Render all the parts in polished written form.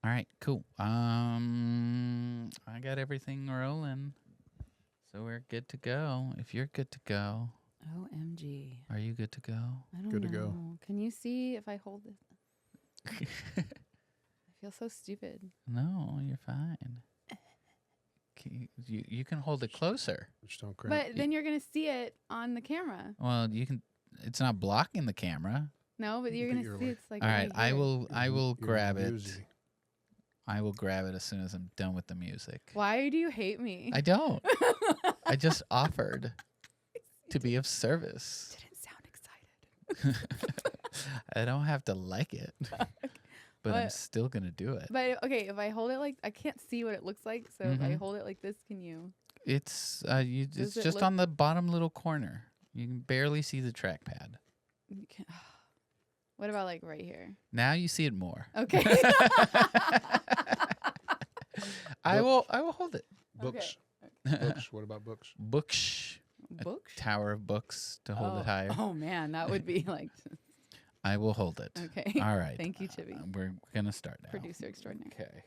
All right, cool. I got everything rolling, so we're good to go. If you're good to go, OMG. are you good to go? I don't Good to know. go. Can you see if I hold this? I feel so stupid. No, you're fine. You can hold it closer. Just don't cramp. But then you're going to see it on the camera. Well, you can. It's not blocking the camera. No, but you're But going you're to see like- it's like All right right, I here. will. I will You're grab it. newsy. I will grab it as soon as I'm done with the music. Why do you hate me? I don't. I just offered to be of service. Didn't sound excited. I don't have to like it, but I'm But- still gonna do it. But okay, if I hold it like, I can't see what it looks like. So if I Mhm. hold it like this, can you? It's Does it's it just look- on the bottom little corner. You can barely see the trackpad. You can what about like right here? Now you see it more. Okay. I will hold it. Books. Okay. Books. What about books? Books. Books? Tower of books to hold it higher. Oh man, that would be like. I will hold it. Okay. All right. Thank you, Chibi. We're gonna start now. Producer extraordinaire. Okay.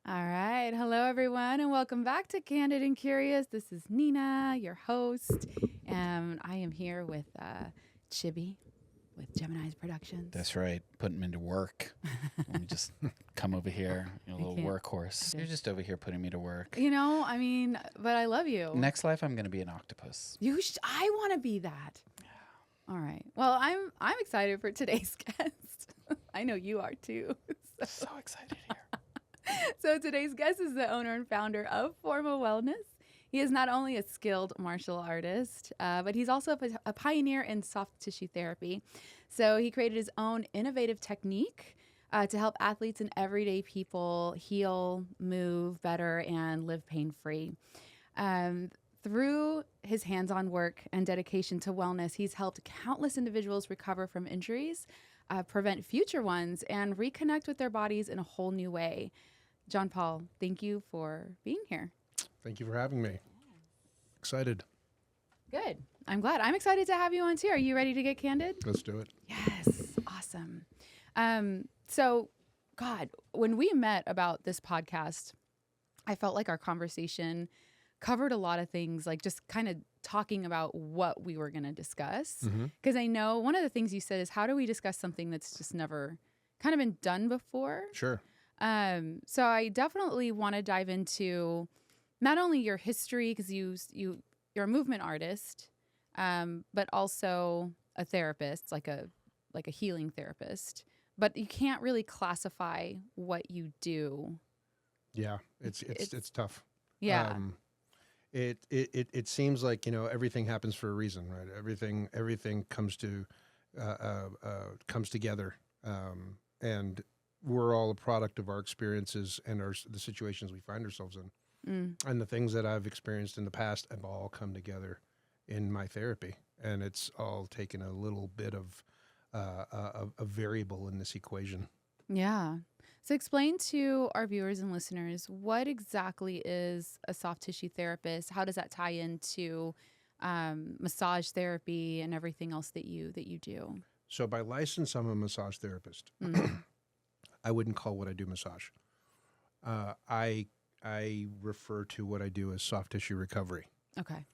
All right. Hello, everyone, and welcome back to Candid and Curious. This is Nina, your host, and I am here with Chibi with Gemini's Productions. That's right. Putting him into work. Let me just come over here, you little can't. workhorse. You're just over here putting me to work. You know, I mean, but I love you. Next life, I'm gonna be an octopus. I want to be that. All right. Well, I'm excited for today's guest. I know you are too. So excited here. So today's guest is the owner and founder of Forma Wellness. He is not only a skilled martial artist, but he's also a pioneer in soft tissue therapy. So he created his own innovative technique to help athletes and everyday people heal, move better, and live pain-free. Through his hands-on work and dedication to wellness, he's helped countless individuals recover from injuries, prevent future ones, and reconnect with their bodies in a whole new way. John Paul, thank you for being here. Thank you for having me. Excited. Good. I'm glad. I'm excited to have you on too. Are you ready to get candid? Let's do it. Yes. Awesome. So, God, when we met about this podcast, I felt like our conversation covered a lot of things, like just kind of talking about what we were going to discuss. Because I know one of the things you said is, how do we discuss something that's just never kind of been done before? Sure. So I definitely want to dive into not only your history, because you're a movement artist, but also a therapist, like a healing therapist. But you can't really classify what you do. Yeah. It's tough. Yeah. It seems like, everything happens for a reason, right? Everything comes together. And we're all a product of our experiences and the situations we find ourselves in. And the things that I've experienced in the past have all come together in my therapy. And it's all taken a little bit of a variable in this equation. Yeah. So explain to our viewers and listeners, what exactly is a soft tissue therapist? How does that tie into massage therapy and everything else that you do? So by license, I'm a massage therapist. I wouldn't call what I do massage. I refer to what I do as soft tissue recovery. Okay.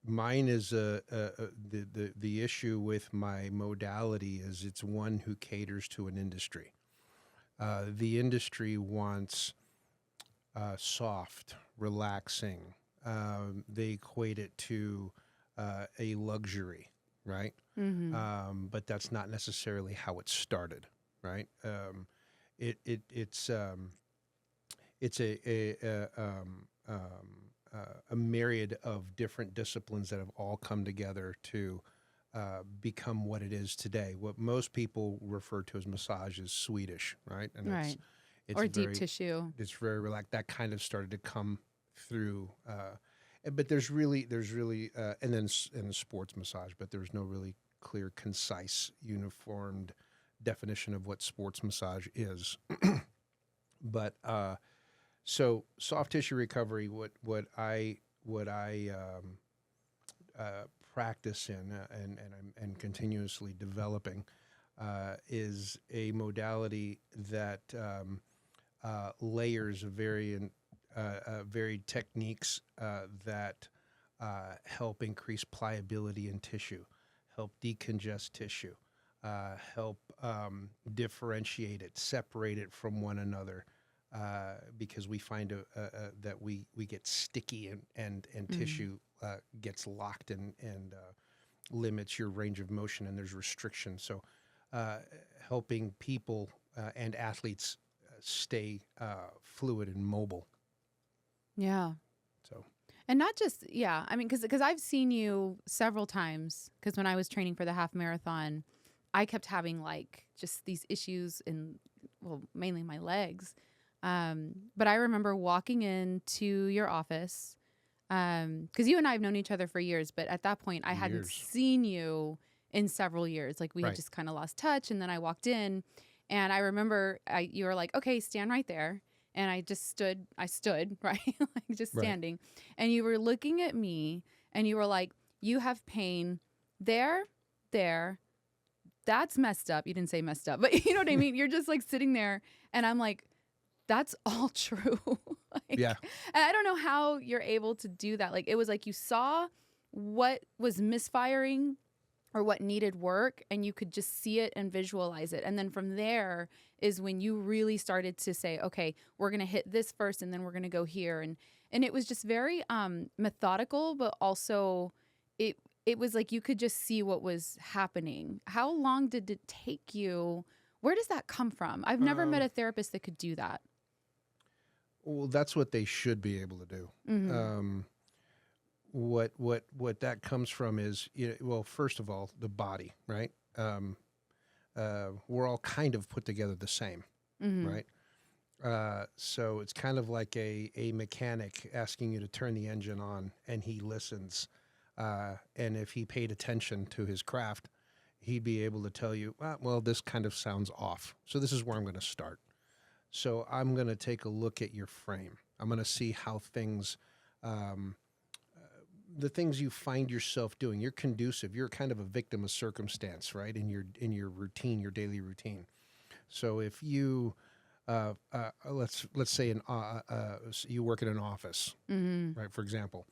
Mine is the issue with my modality is it's one who caters to an industry. The industry wants soft, relaxing. They equate it to a luxury, right? But that's not necessarily how it started, right? It's a myriad of different disciplines that have all come together to become what it is today. What most people refer to as massage is Swedish, right? And Right. it's Or very, deep tissue. It's very relaxed. That kind of started to come through. But and then and the sports massage, but there's no really clear, concise, uniformed definition of what sports massage is. But so soft tissue recovery, what I practice in and continuously developing is a modality that layers varied techniques that help increase pliability in tissue, help decongest tissue, help differentiate it, separate it from one another, because we find that we get sticky and tissue gets locked and limits your range of motion, and there's restrictions. So helping people and athletes stay fluid and mobile. Yeah. So. And not just, yeah, I mean, because I've seen you several times, because when I was training for the half marathon, I kept having like just these issues in, well, mainly my legs. But I remember walking into your office, because you and I have known each other for years, but at that point I hadn't seen you in several years. Like we had just kind of lost touch. And then I walked in and I remember you were like, okay, stand right there. And I stood, right? Like just standing. And you were looking at me and you were like, you have pain there, that's messed up. You didn't say messed up, but you know what I mean? You're just like sitting there and I'm like, that's all true. And I don't know how you're able to do that. Like it was like you saw what was misfiring or what needed work and you could just see it and visualize it. And then from there is when you really started to say, okay, we're going to hit this first and then we're going to go here. And it was just very methodical, but also it was like you could just see what was happening. How long did it take you? Where does that come from? I've never met a therapist that could do that. Well, that's what they should be able to do. Mm-hmm. What that comes from is, well, first of all, the body, right? We're all kind of put together the same, right? So it's kind of like a mechanic asking you to turn the engine on, and he listens. And if he paid attention to his craft, he'd be able to tell you, well, this kind of sounds off. So this is where I'm going to start. So I'm going to take a look at your frame. I'm going to see how things, the things you find yourself doing. You're conducive. You're kind of a victim of circumstance, right? In your routine, your daily routine. So if you, let's say you work in an office, right? For example,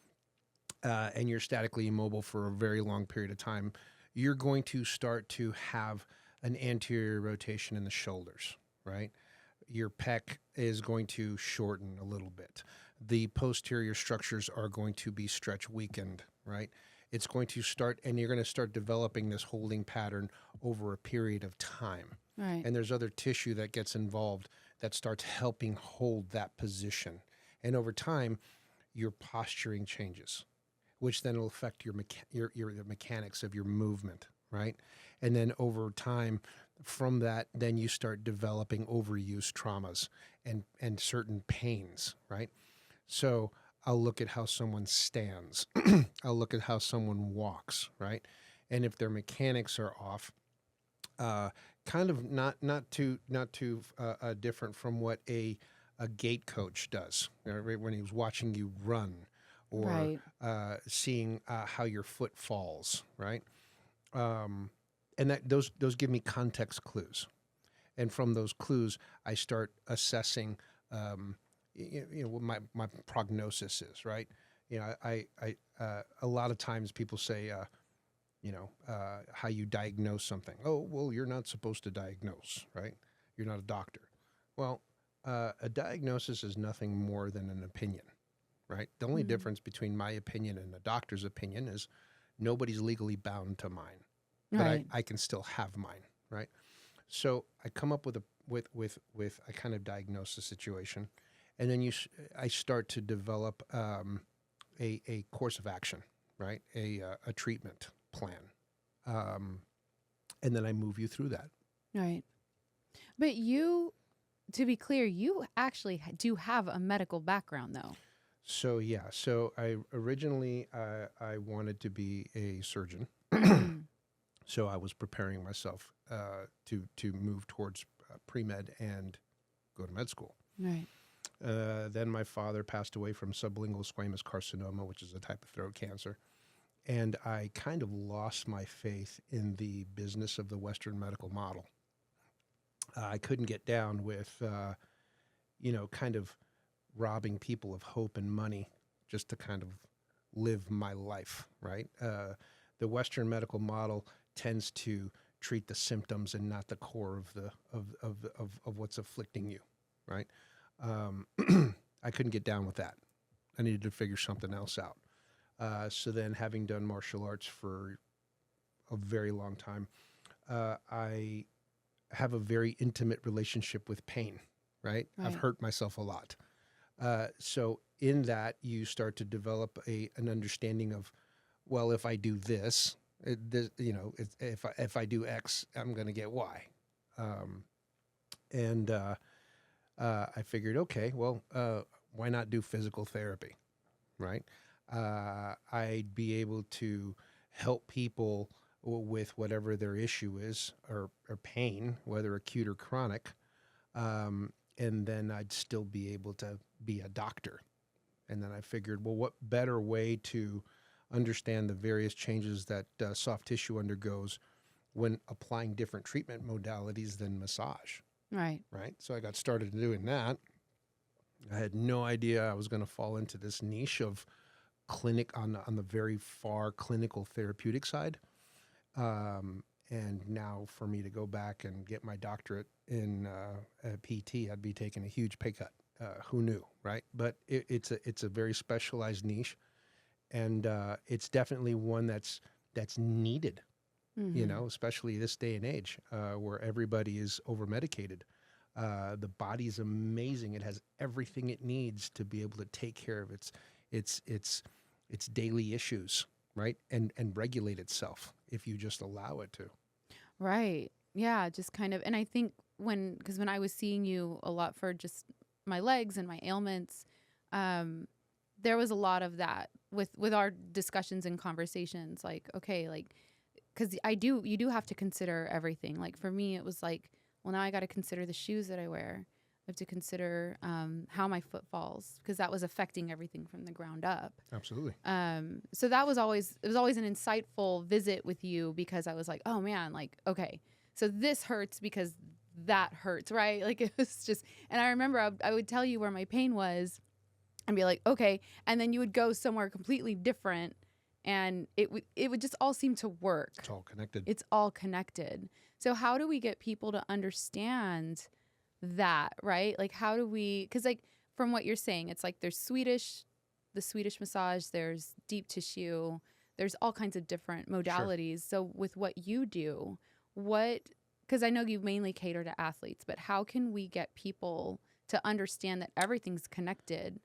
and you're statically immobile for a very long period of time, you're going to start to have an anterior rotation in the shoulders, right? Your pec is going to shorten a little bit. The posterior structures are going to be stretch weakened, right? It's going to start, and you're going to start developing this holding pattern over a period of time. Right. And there's other tissue that gets involved that starts helping hold that position. And over time, your posturing changes, which then will affect the mechanics of your movement, right? And then over time, from that, then you start developing overuse traumas and certain pains, right? So I'll look at how someone stands. I'll look at how someone walks, right? And if their mechanics are off, kind of not too different from what a gait coach does, right? When he was watching you run, or seeing how your foot falls, right? And that those give me context clues, and from those clues, I start assessing, what my prognosis is, right? I a lot of times people say, how you diagnose something. Oh, well, you're not supposed to diagnose, right? You're not a doctor. Well, a diagnosis is nothing more than an opinion, right? The only difference between my opinion and a doctor's opinion is nobody's legally bound to mine, but I can still have mine, right? So I come up with I kind of diagnose the situation, and then I start to develop a course of action, right? A treatment plan, and then I move you through that. Right. But you, to be clear, you actually do have a medical background, though. So yeah, so I originally I wanted to be a surgeon, Mhm. so I was preparing myself to move towards pre med and go to med school. Right. Then my father passed away from sublingual squamous carcinoma, which is a type of throat cancer, and I kind of lost my faith in the business of the Western medical model. I couldn't get down with kind of robbing people of hope and money just to kind of live my life, right? The Western medical model tends to treat the symptoms and not the core of of what's afflicting you, right? Um, I couldn't get down with that. I needed to figure something else out. So then, having done martial arts for a very long time, I have a very intimate relationship with pain, right? I've Right. hurt myself a lot. So in that, you start to develop an understanding of, well, if I do this, if I do X, I'm going to get Y. Um, and I figured, okay, well, why not do physical therapy, right? I'd be able to help people with whatever their issue is or pain, whether acute or chronic. And then I'd still be able to be a doctor. And then I figured, well, what better way to understand the various changes that soft tissue undergoes when applying different treatment modalities than massage, Right. right? So I got started doing that. I had no idea I was going to fall into this niche of clinic on the very far clinical therapeutic side. And now for me to go back and get my doctorate in PT, I'd be taking a huge pay cut. Who knew, right? But it's a very specialized niche, and it's definitely one that's needed. Mhm. Especially this day and age where everybody is over medicated. The body's amazing; it has everything it needs to be able to take care of its its daily issues, right? And regulate itself if you just allow it to. Right. Yeah, just kind of, and I think because when I was seeing you a lot for just my legs and my ailments, um, there was a lot of that with our discussions and conversations. Like, okay, like, because you do have to consider everything. Like for me, it was like, well, now I got to consider the shoes that I wear. I have to consider how my foot falls because that was affecting everything from the ground up. Absolutely. So that was always it was always an insightful visit with you because I was like, oh man, like okay, so this hurts because that hurts, right? Like it was just, and I remember I would tell you where my pain was and be like, okay, and then you would go somewhere completely different, and it would just all seem to work. It's all connected. It's all connected. So how do we get people to understand that, right? Like how do we? Because like from what you're saying, it's like there's the Swedish massage, there's deep tissue, there's all kinds of different modalities. Sure. So with what you do, because I know you mainly cater to athletes, but how can we get people to understand that everything's connected?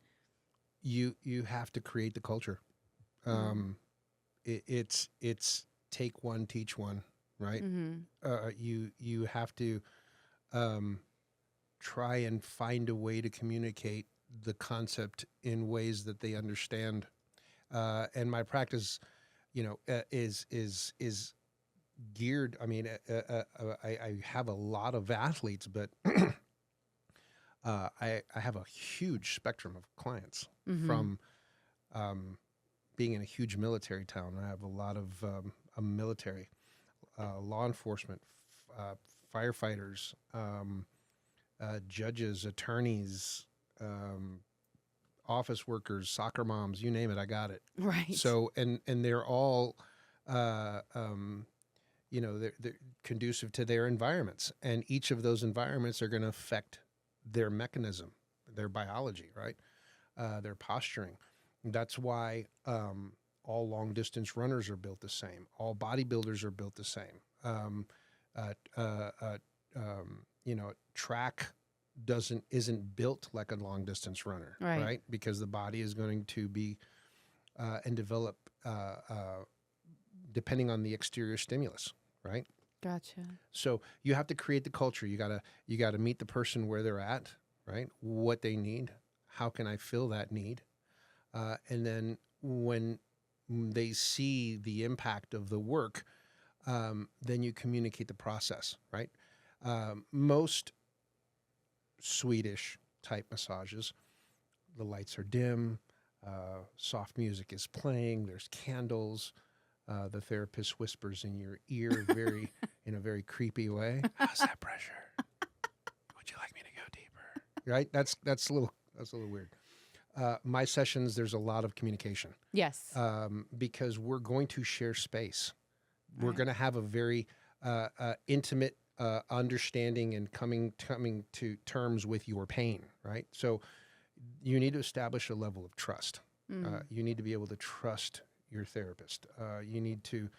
You have to create the culture. Mm. It's take one, teach one, right? Mm-hmm. You have to try and find a way to communicate the concept in ways that they understand. And my practice, is geared. I mean, I have a lot of athletes, but I have a huge spectrum of clients Mm-hmm. from being in a huge military town. I have a lot of military, law enforcement, firefighters, judges, attorneys, office workers, soccer moms, you name it, I got it. Right. So, and they're all, they're conducive to their environments, and each of those environments are going to affect their mechanism, their biology, right? Their posturing. That's why all long distance runners are built the same. All bodybuilders are built the same. Track isn't built like a long distance runner, right? Because the body is going to be and develop depending on the exterior stimulus, right? Gotcha. So you have to create the culture. You gotta meet the person where they're at, right? What they need. How can I fill that need? And then when they see the impact of the work, then you communicate the process, right? Most Swedish type massages, the lights are dim, soft music is playing, there's candles, the therapist whispers in your ear in a very creepy way. How's that pressure? Would you like me to go deeper? Right? That's a little weird. My sessions, there's a lot of communication. Yes. Because we're going to share space. We're Right. going to have a very intimate understanding and coming to terms with your pain, right? So you need to establish a level of trust. You need to be able to trust your therapist. You need to,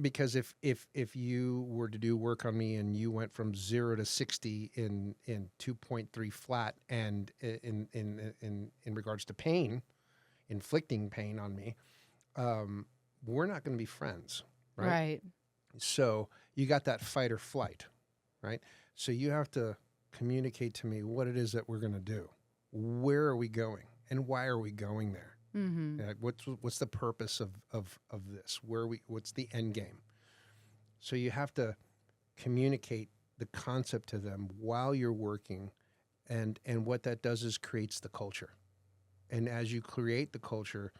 because if you were to do work on me and you went from 0 to 60 in 2.3 flat, and in regards to pain, inflicting pain on me, we're not going to be friends, right? Right. So you got that fight or flight, right? So you have to communicate to me what it is that we're going to do. Where are we going, and why are we going there? What's the purpose of this? What's the end game? So you have to communicate the concept to them while you're working, and what that does is creates the culture. And as you create the culture,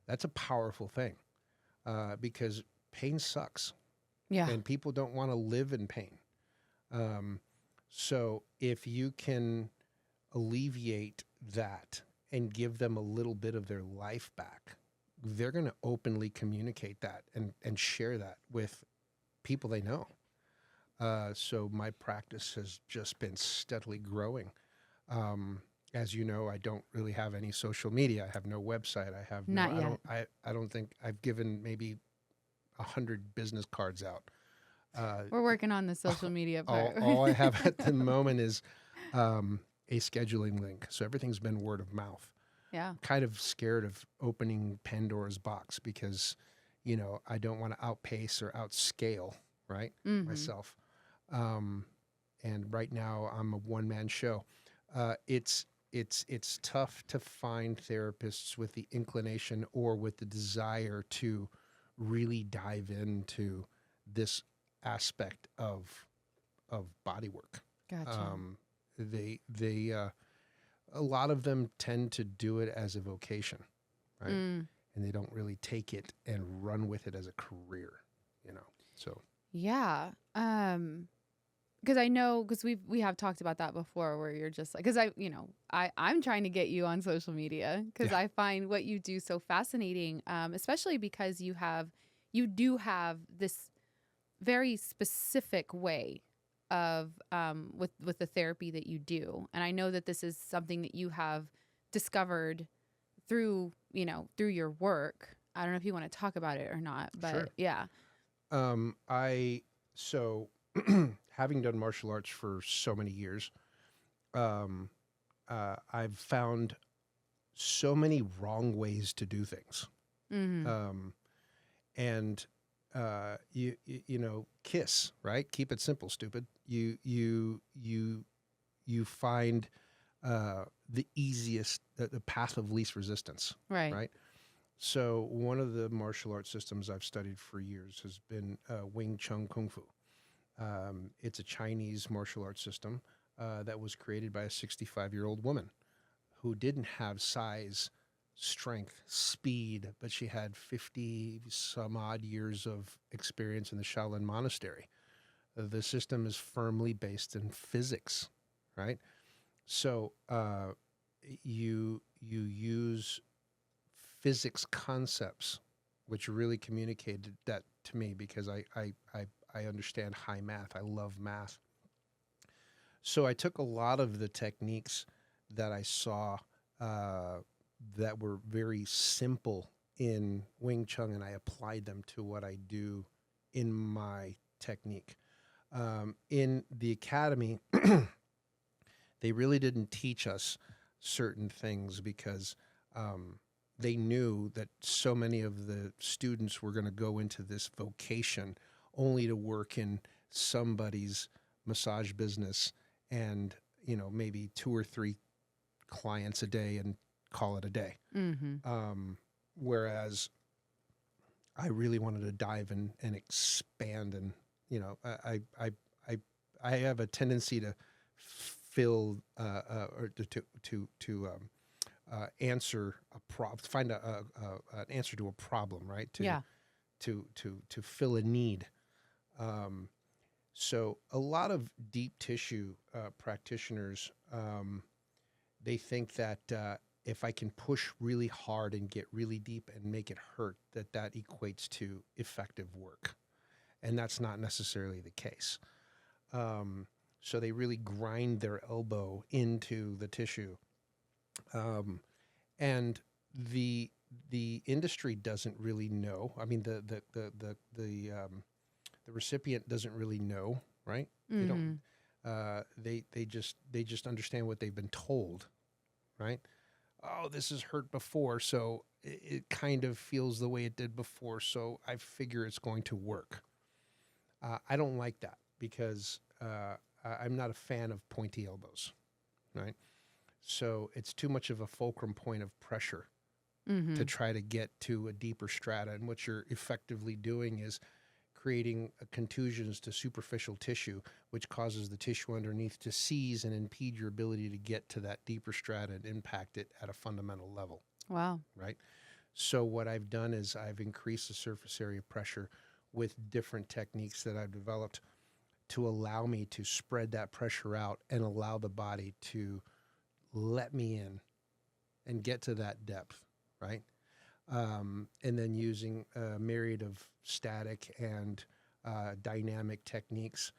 that's a powerful thing, because pain sucks. Yeah. And people don't want to live in pain. So if you can alleviate that and give them a little bit of their life back, they're going to openly communicate that and share that with people they know. So my practice has just been steadily growing. As you know, I don't really have any social media. I have no website. I have Not yet. I don't think I've given maybe 100 business cards out. We're working on the social media part. All I have at the moment is a scheduling link. So everything's been word of mouth. Yeah. Kind of scared of opening Pandora's box because, I don't want to outpace or outscale, right, myself. And right now I'm a one-man show. It's tough to find therapists with the inclination or with the desire to really dive into this aspect of body work. Gotcha. They a lot of them tend to do it as a vocation, right? And they don't really take it and run with it as a career, So Yeah. Because I know, because we have talked about that before, where you're just like, because I'm trying to get you on social media because I find what you do so fascinating, especially because you do have this very specific way of with the therapy that you do, and I know that this is something that you have discovered through your work. I don't know if you want to talk about it or not, but Sure. yeah. So having done martial arts for so many years, I've found so many wrong ways to do things. And KISS, right? Keep it simple, stupid. You find the easiest, the path of least resistance, Right. right? So one of the martial arts systems I've studied for years has been Wing Chun Kung Fu. It's a Chinese martial arts system that was created by a 65-year-old woman who didn't have size, strength, speed, but she had 50 some odd years of experience in the Shaolin Monastery. The system is firmly based in physics, right? So you use physics concepts, which really communicated that to me because I understand high math. I love math. So I took a lot of the techniques that I saw that were very simple in Wing Chun, and I applied them to what I do in my technique. In the academy, they really didn't teach us certain things because they knew that so many of the students were going to go into this vocation only to work in somebody's massage business and, maybe 2 or 3 clients a day and call it a day. Mm-hmm. Whereas I really wanted to dive in and expand, and I have a tendency to fill or to answer find an answer to a problem, right? To fill a need. So a lot of deep tissue practitioners, they think that if I can push really hard and get really deep and make it hurt, that equates to effective work. And that's not necessarily the case. So they really grind their elbow into the tissue. And the industry doesn't really know. I mean, the recipient doesn't really know, right? They don't. They just understand what they've been told, right? Oh, this has hurt before, so it kind of feels the way it did before, so I figure it's going to work. I don't like that because I'm not a fan of pointy elbows, right? So it's too much of a fulcrum point of pressure to try to get to a deeper strata. And what you're effectively doing is creating contusions to superficial tissue, which causes the tissue underneath to seize and impede your ability to get to that deeper strata and impact it at a fundamental level. Wow. Right? So what I've done is I've increased the surface area pressure with different techniques that I've developed to allow me to spread that pressure out and allow the body to let me in and get to that depth, right? And then using a myriad of static and dynamic techniques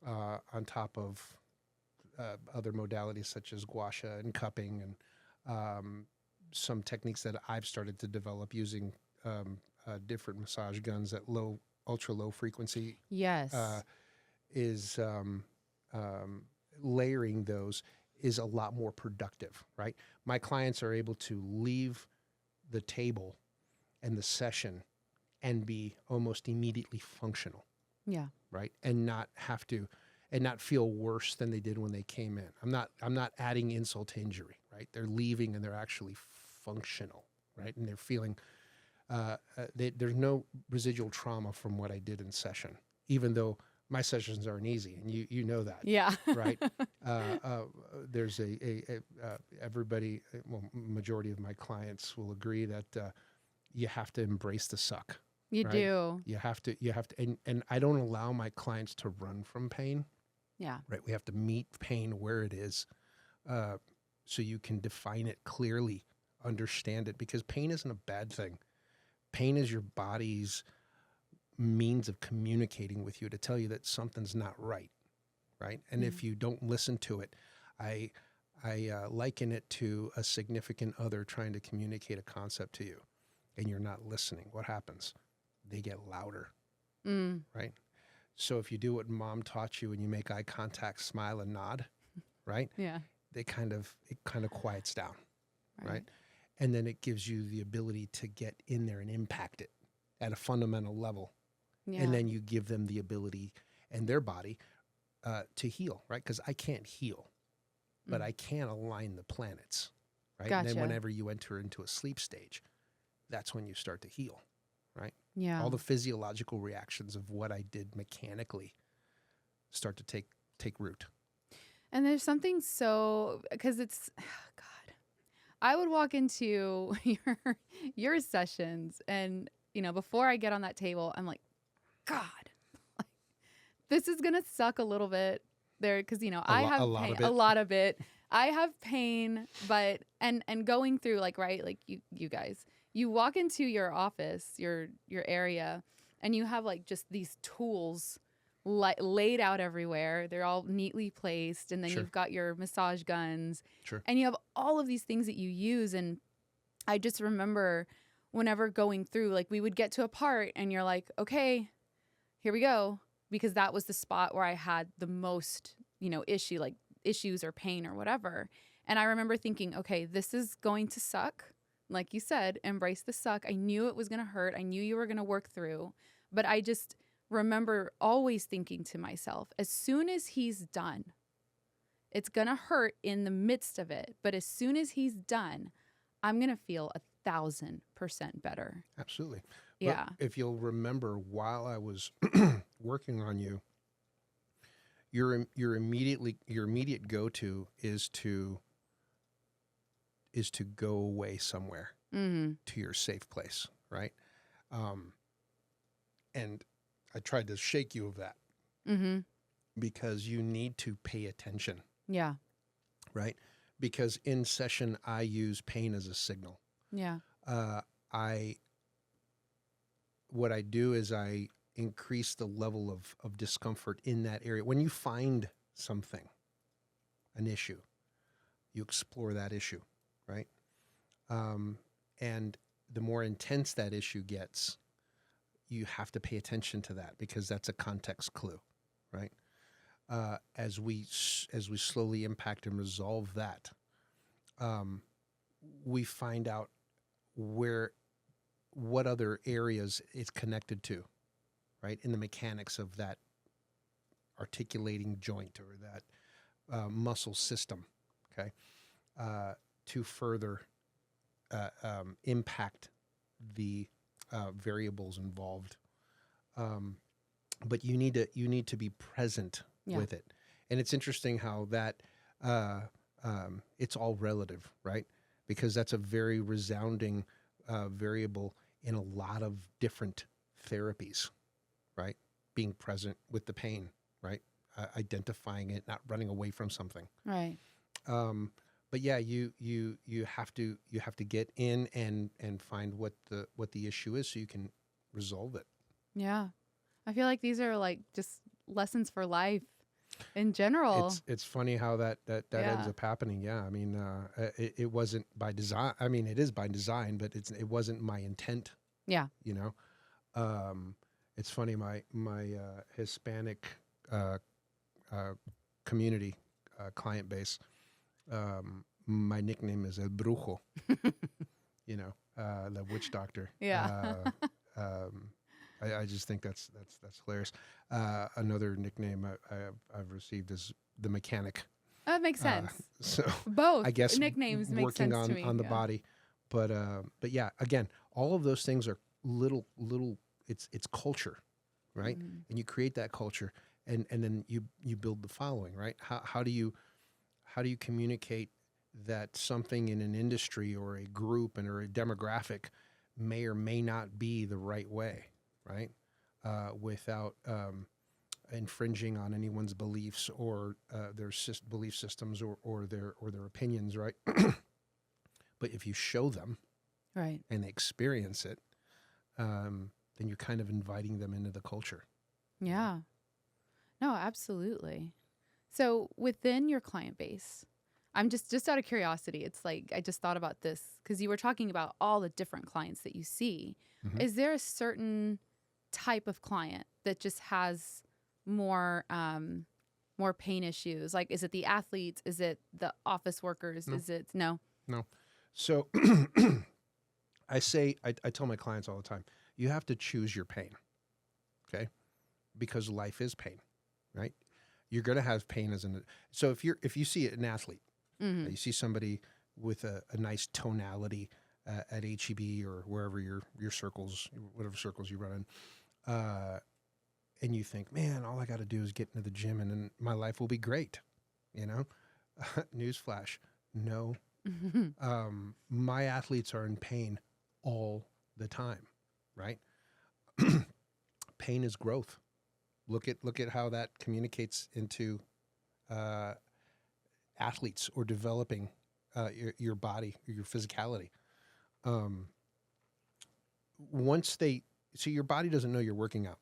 on top of other modalities such as gua sha and cupping and some techniques that I've started to develop using different massage guns at ultra low frequency. Yes. Is layering those is a lot more productive, right? My clients are able to leave the table and the session and be almost immediately functional. Yeah. Right. And not feel worse than they did when they came in. I'm not adding insult to injury, right? They're leaving and they're actually functional, right? And they're feeling, there's no residual trauma from what I did in session, even though my sessions aren't easy, and you know that. Yeah. Right. There's everybody, well, majority of my clients will agree that you have to embrace the suck. You right? do. You have to, and I don't allow my clients to run from pain. Yeah. Right. We have to meet pain where it is, so you can define it clearly, understand it, because pain isn't a bad thing. Pain is your body's means of communicating with you to tell you that something's not right. Right. And if you don't listen to it, I liken it to a significant other trying to communicate a concept to you and you're not listening. What happens? They get louder. Right. So if you do what mom taught you and you make eye contact, smile and nod, right? Yeah. It kind of quiets down. Right. And then it gives you the ability to get in there and impact it at a fundamental level. Yeah. And then you give them the ability and their body to heal, right? Because I can't heal, but I can align the planets, right? Gotcha. And then whenever you enter into a sleep stage, that's when you start to heal, right? Yeah. All the physiological reactions of what I did mechanically start to take root. And there's something because it's, God, I would walk into your sessions and, before I get on that table, I'm like, God, this is going to suck a little bit there because, I have pain, a lot of it. I have pain, but, and going through like you guys, you walk into your office, your area, and you have just these tools laid out everywhere. They're all neatly placed. And then you've got your massage guns. Sure. And you have all of these things that you use. And I just remember whenever going through, we would get to a part and you're like, okay, here we go. Because that was the spot where I had the most, issues or pain or whatever. And I remember thinking, okay, this is going to suck. Like you said, embrace the suck. I knew it was going to hurt. I knew you were going to work through. But I just remember always thinking to myself, as soon as he's done, it's going to hurt in the midst of it. But as soon as he's done, I'm going to feel 1,000% better. Absolutely. Yeah. But if you'll remember, while I was working on you, your immediate go-to is to go away somewhere Mm-hmm. to your safe place, right? And I tried to shake you of that Mm-hmm. because you need to pay attention, Yeah. right? Because in session, I use pain as a signal. Yeah. What I do is I increase the level of discomfort in that area. When you find something, an issue, you explore that issue, right? And the more intense that issue gets, you have to pay attention to that because that's a context clue, right? As we slowly impact and resolve that, we find out what other areas it's connected to, right? In the mechanics of that articulating joint or that muscle system, okay? To further impact the variables involved. But you need to be present with it. And it's interesting how that it's all relative, right? Because that's a very resounding variable in a lot of different therapies, right? Being present with the pain, right? Identifying it, not running away from something. Right. But yeah, you have to get in and find what the issue is so you can resolve it. Yeah. I feel like these are like just lessons for life in general. It's funny how that ends up happening. Yeah, I mean, it wasn't by design. I mean, it is by design, but it wasn't my intent. Yeah. You know, it's funny. My Hispanic community client base. My nickname is El Brujo. You know, the witch doctor. Yeah. I just think that's hilarious. Another nickname I've received is the mechanic. That makes sense. So both I guess nicknames make working sense to me. on the body, but yeah, again, all of those things are little. It's culture, right? Mm-hmm. And you create that culture, and then you build the following, right? How do you communicate that something in an industry or a group or a demographic may or may not be the right way, right? Without infringing on anyone's beliefs or their belief systems or their opinions, right? But if you show them, Right, and they experience it, then you're kind of inviting them into the culture. yeah. No, absolutely. So within your client base, I'm just out of curiosity. It's like I just thought about this because you were talking about all the different clients that you see. Mm-hmm. Is there a certain type of client that just has more pain issues? Like, is it the athletes? Is it the office workers? No. Is it no? So I tell my clients all the time, you have to choose your pain, okay? Because life is pain, right? You're going to have pain so if you see an athlete, Mm-hmm. you see somebody with a nice tonality at HEB or wherever your circles, whatever circles you run in, and you think, man, all I got to do is get into the gym and then my life will be great, you know? Newsflash, no. My athletes are in pain all the time, right? Pain is growth. Look at how that communicates into athletes or developing your body, your physicality. So your body doesn't know you're working out,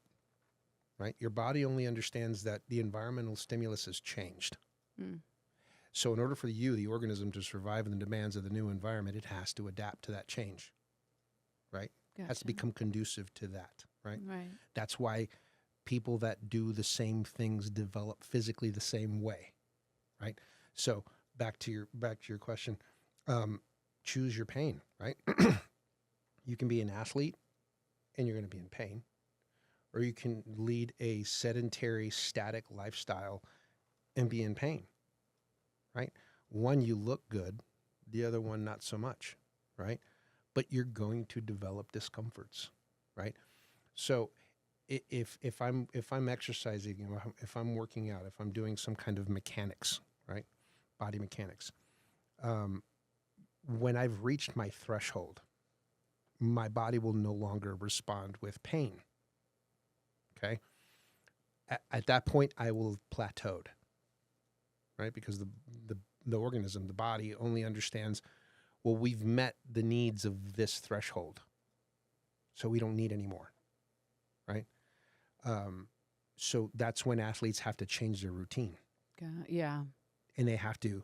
right? Your body only understands that the environmental stimulus has changed. Mm. So in order for the organism, to survive in the demands of the new environment, it has to adapt to that change, right? Gotcha. It has to become conducive to that, right? Right. That's why people that do the same things develop physically the same way, right? So back to your question, choose your pain, right? You can be an athlete and you're going to be in pain, or you can lead a sedentary, static lifestyle and be in pain, right? One, you look good, the other one, not so much, right? But you're going to develop discomforts, right? So if I'm exercising, if I'm working out, if I'm doing some kind of mechanics, right, body mechanics, when I've reached my threshold, my body will no longer respond with pain. Okay, at that point, I will have plateaued, right? Because the organism, the body, only understands, well, we've met the needs of this threshold, so we don't need any more, right? So that's when athletes have to change their routine, Yeah. and they have to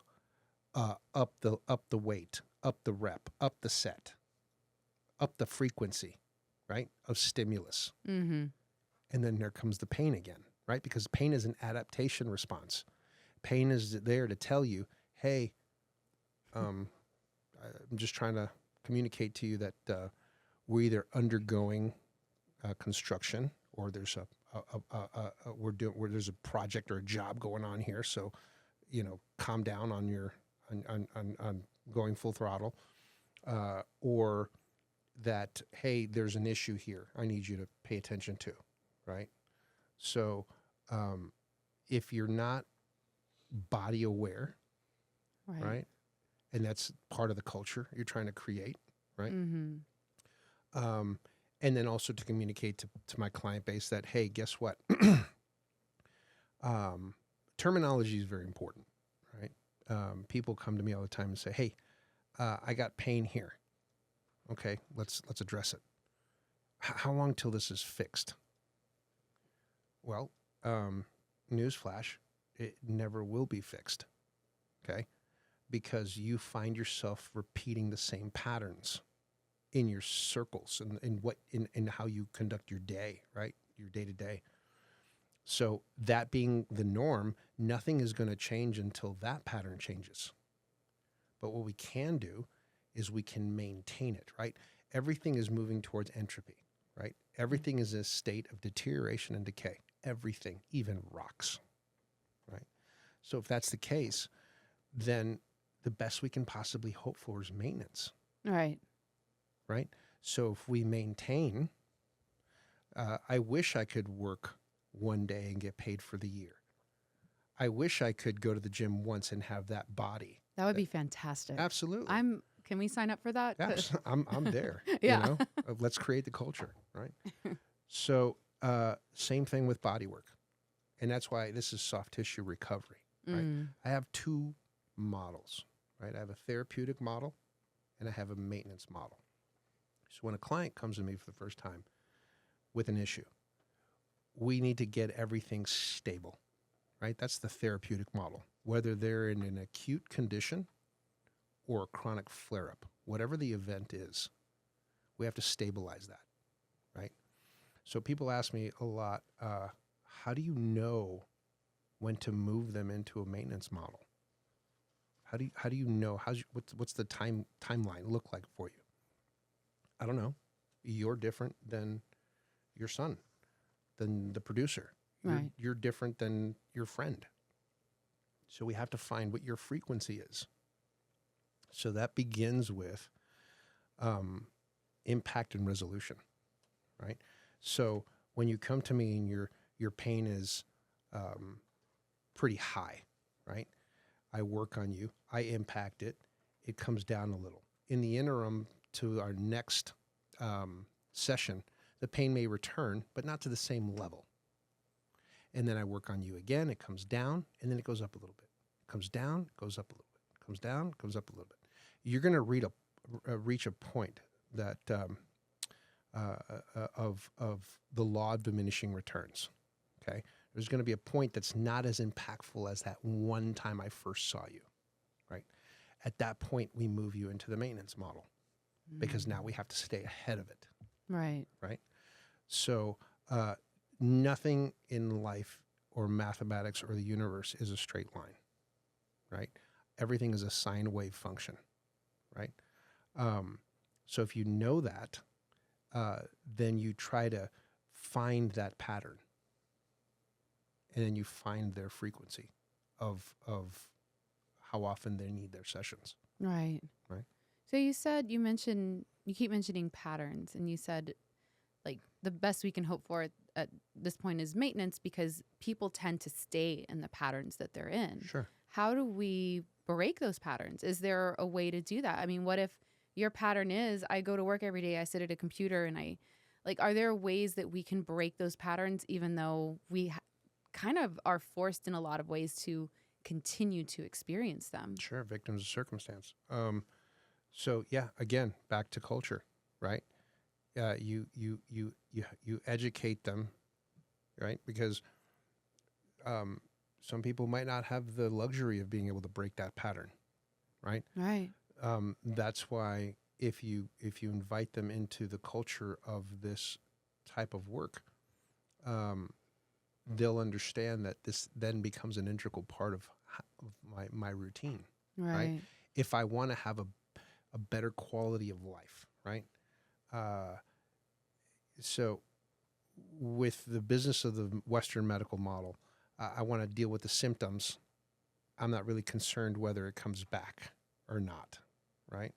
up the weight, up the rep, up the set, up the frequency, right, of stimulus. Mm-hmm. And then there comes the pain again, right? Because pain is an adaptation response. Pain is there to tell you, hey, I'm just trying to communicate to you that we're either undergoing construction, or there's where there's a project or a job going on here. So, calm down on your on going full throttle, or that, hey, there's an issue here I need you to pay attention to, right? So if you're not body aware, right, and that's part of the culture you're trying to create, right? Mm-hmm. And then also to communicate to my client base that, hey, guess what? Terminology is very important, right? People come to me all the time and say, hey, I got pain here. Okay, let's address it. How long till this is fixed? Well, newsflash, it never will be fixed, okay? Because you find yourself repeating the same patterns in your circles and in how you conduct your day, right? Your day to day. So that being the norm, nothing is going to change until that pattern changes. But what we can do is we can maintain it, right? Everything is moving towards entropy, right? Everything is a state of deterioration and decay. Everything, even rocks, right? So if that's the case, then the best we can possibly hope for is maintenance. Right. Right? So if we maintain, I wish I could work one day and get paid for the year. I wish I could go to the gym once and have that body. That would be fantastic. Absolutely. Can we sign up for that? I'm there. Yeah. Let's create the culture, right? So same thing with body work. And that's why this is soft tissue recovery, right? I have two models, right? I have a therapeutic model and I have a maintenance model. So when a client comes to me for the first time with an issue, we need to get everything stable, right? That's the therapeutic model. Whether they're in an acute condition or a chronic flare-up, whatever the event is, we have to stabilize that, right? So people ask me a lot, how do you know when to move them into a maintenance model? How do you know? What's the timeline look like for you? I don't know. You're different than your son, than the producer. Right. You're different than your friend. So we have to find what your frequency is. So that begins with impact and resolution, right? So when you come to me and your pain is pretty high, right? I work on you. I impact it. It comes down a little. In the interim to our next session, the pain may return, but not to the same level. And then I work on you again. It comes down, and then it goes up a little bit. It comes down, goes up a little bit. Comes down, goes up a little bit. You're going to reach a point that of the law of diminishing returns. Okay, there's going to be a point that's not as impactful as that one time I first saw you. Right, at that point, we move you into the maintenance model because now we have to stay ahead of it. Right. Right. So nothing in life or mathematics or the universe is a straight line. Right. Everything is a sine wave function. Right. So if you know that, then you try to find that pattern, and then you find their frequency of how often they need their sessions. Right. Right. So you keep mentioning patterns, and you said like the best we can hope for at this point is maintenance because people tend to stay in the patterns that they're in. Sure. How do we break those patterns? Is there a way to do that? I mean, what if your pattern is I go to work every day, I sit at a computer, and are there ways that we can break those patterns even though we kind of are forced in a lot of ways to continue to experience them? Sure. Victims of circumstance. So yeah, again, back to culture, right? You educate them, right? Because some people might not have the luxury of being able to break that pattern, right? Right. That's why if you invite them into the culture of this type of work, they'll understand that this then becomes an integral part of my routine, right? If I want to have a better quality of life, right? So with the business of the Western medical model, I want to deal with the symptoms. I'm not really concerned whether it comes back or not, right?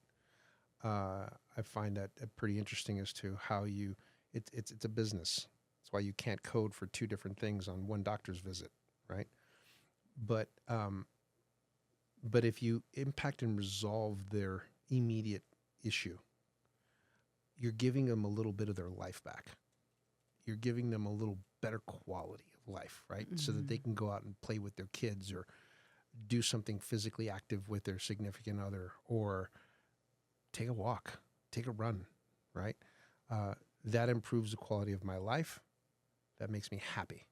I find that pretty interesting as to how it's a business. That's why you can't code for two different things on one doctor's visit, right? But if you impact and resolve their immediate issue, you're giving them a little bit of their life back. You're giving them a little better quality of life, right? Mm-hmm. So that they can go out and play with their kids or do something physically active with their significant other or take a walk, take a run, right? That improves the quality of my life. That makes me happy.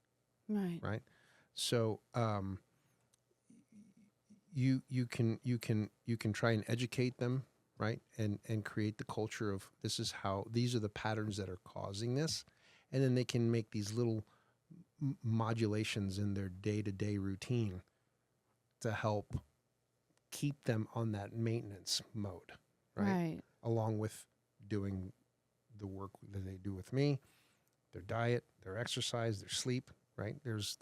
Right. So you can try and educate them, right? And create the culture of these are the patterns that are causing this. And then they can make these little modulations in their day-to-day routine to help keep them on that maintenance mode, right? Along with doing the work that they do with me, their diet, their exercise, their sleep, right? There's